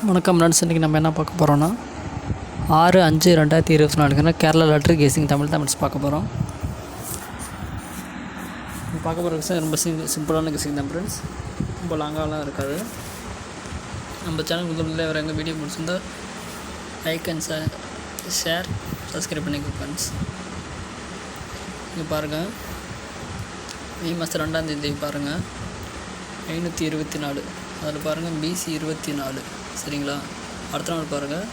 வணக்கம் ஃப்ரெண்ட்ஸ். இன்றைக்கி நம்ம என்ன பார்க்க போகிறோன்னா 6/5/2024 கேரளா லாட்ரி கேசிங் தமிழ் தான் பார்க்க போகிறோம். பார்க்க போகிற விஷயம் ரொம்ப சிம்பிளான கேசிங் தான் ஃப்ரெண்ட்ஸ். ரொம்ப லாங்காகலாம் இருக்காது. நம்ம சேனல் முதல்ல வேறு எங்கள் வீடியோ பிடிச்சிருந்தா லைக் அண்ட் ஷேர் சப்ஸ்கிரைப் பண்ணிக்கோ ஃப்ரெண்ட்ஸ். இங்கே பாருங்கள், மே மாதம் 2ஆம் தேதி பாருங்கள் 524. அதில் பாருங்கள் BC 24 சரிங்களா. அடுத்த நாள் பாருங்கள்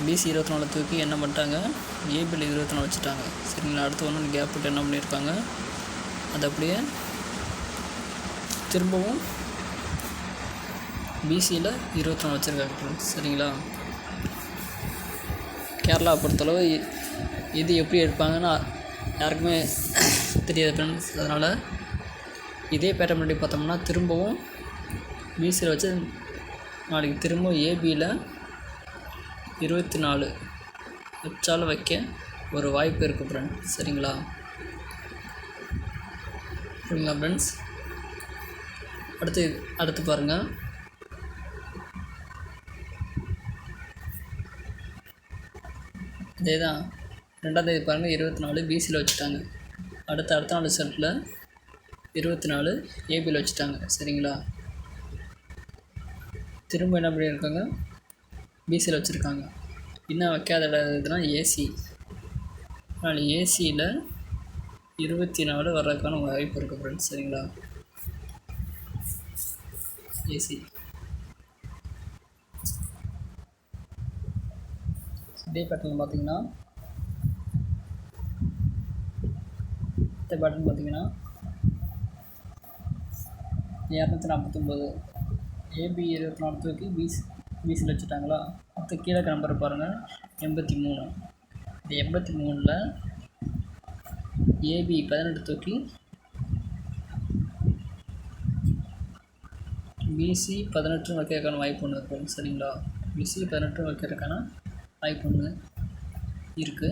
BC 24 தூக்கி என்ன பண்ணிட்டாங்க, ஏபியில் 24 வச்சுட்டாங்க சரிங்களா. அடுத்து ஒன்று கேப் விட்டு என்ன பண்ணியிருக்காங்க, அது அப்படியே திரும்பவும் BCயில் 24 வச்சுருக்காங்க ஃப்ரெண்ட்ஸ் சரிங்களா. கேரளா பொறுத்தளவு இது எப்படி எடுப்பாங்கன்னா யாருக்குமே தெரியாது ஃப்ரெண்ட்ஸ். அதனால் இதே பேட்டர்ன் பண்ணி பார்த்தோம்னா திரும்பவும் BCயில் வச்சு நாளைக்கு திரும்ப ஏபியில் 24 வச்சாலும் வைக்க ஒரு வாய்ப்பு இருக்குது ஃப்ரெண்ட்ஸ் சரிங்களா. சரிங்களா ஃப்ரெண்ட்ஸ். அடுத்து பாருங்கள், அதே தான் 2ஆம் தேதி பாருங்கள் 24 BCயில் வச்சுட்டாங்க. அடுத்த நாள் ரிசல்ட்டில் 24 ஏபியில் வச்சுட்டாங்க சரிங்களா. திரும்ப என்ன பண்ணியிருக்காங்க, BCயில் வச்சுருக்காங்க. இன்னும் வைக்காத இதுனா ஏசி. அதனால் ஏசியில் 24 வர்றதுக்கான வாய்ப்பு இருக்குது ஃப்ரெண்ட்ஸ் சரிங்களா. ஏசி இதே பேட்டர்ன் பார்த்தீங்கன்னா 249 ஏபி 24 தூக்கி BCயில் வச்சுட்டாங்களா. அடுத்து கீழே நம்பர் பாருங்கள் 83. இந்த 83ல் ஏபி 18 தூக்கி BC 18 வைக்கிறதுக்கான வாய்ப்பு ஒன்று இருக்குது சரிங்களா. BC 18 வைக்கிறதுக்கான வாய்ப்பு ஒன்று இருக்குது.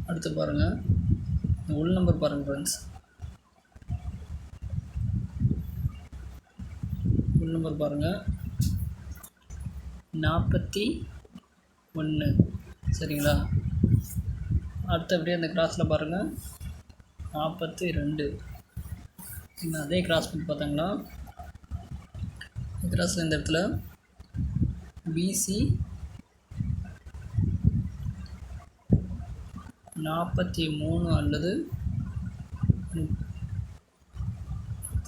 அடுத்து பாருங்கள், உள் நம்பர் பாருங்கள் ஃப்ரெண்ட்ஸ். உள் நம்பர் பாருங்கள் 41 சரிங்களா. அடுத்தபடியே அந்த கிராஸில் பாருங்கள் 42. அதே கிராஸ் பண்ணி பார்த்தாங்கன்னா கிராஸில் இந்த இடத்துல BC 43 அல்லது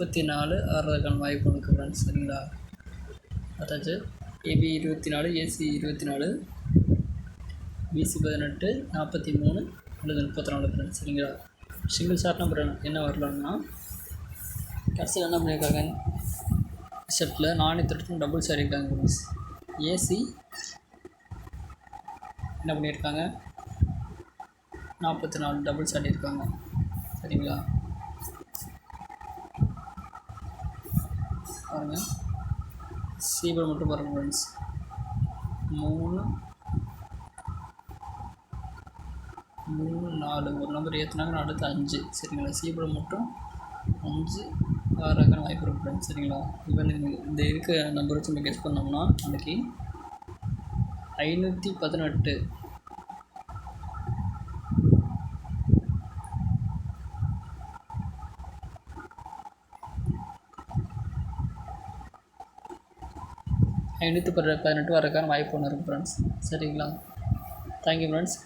34 ஆகிறதுக்கான வாய்ப்பு இருக்குது ஃப்ரெண்ட்ஸ் சரிங்களா. அதாச்சு ஏபி 24 ஏசி 24 BC 18 43 அல்லது 34 ஃப்ரெண்ட்ஸ் சரிங்களா. சிங்கிள் ஷார்ட் நம்பர் என்ன வரலான்னா கடைசியில் என்ன பண்ணியிருக்காங்க, ஷர்ட்டில் 4 டபுள் ஷேர் இருக்காங்க ஃப்ரெண்ட்ஸ். ஏசி என்ன பண்ணியிருக்காங்க 44 டபுள் ஷேர் இருக்காங்க சரிங்களா. பாருங்கள் சீபர் மட்டும் பாருங்கள் ஃப்ரெண்ட்ஸ் 3 4 ஒரு நம்பர் ஏற்றுனாங்க, அடுத்து 5 சரிங்களா. சீபர் மட்டும் 5 ஆறாக வாய்ப்பு இருக்குது ஃப்ரெண்ட்ஸ் சரிங்களா. இப்போ இந்த இருக்க நம்பர் வச்சு நம்ம கெஸ் பண்ணோம்னா அன்றைக்கி 518 518 வரதுக்கான வாய்ப்பு ஒன்று இருக்குது ஃப்ரெண்ட்ஸ் சரிங்களா. Thank you friends.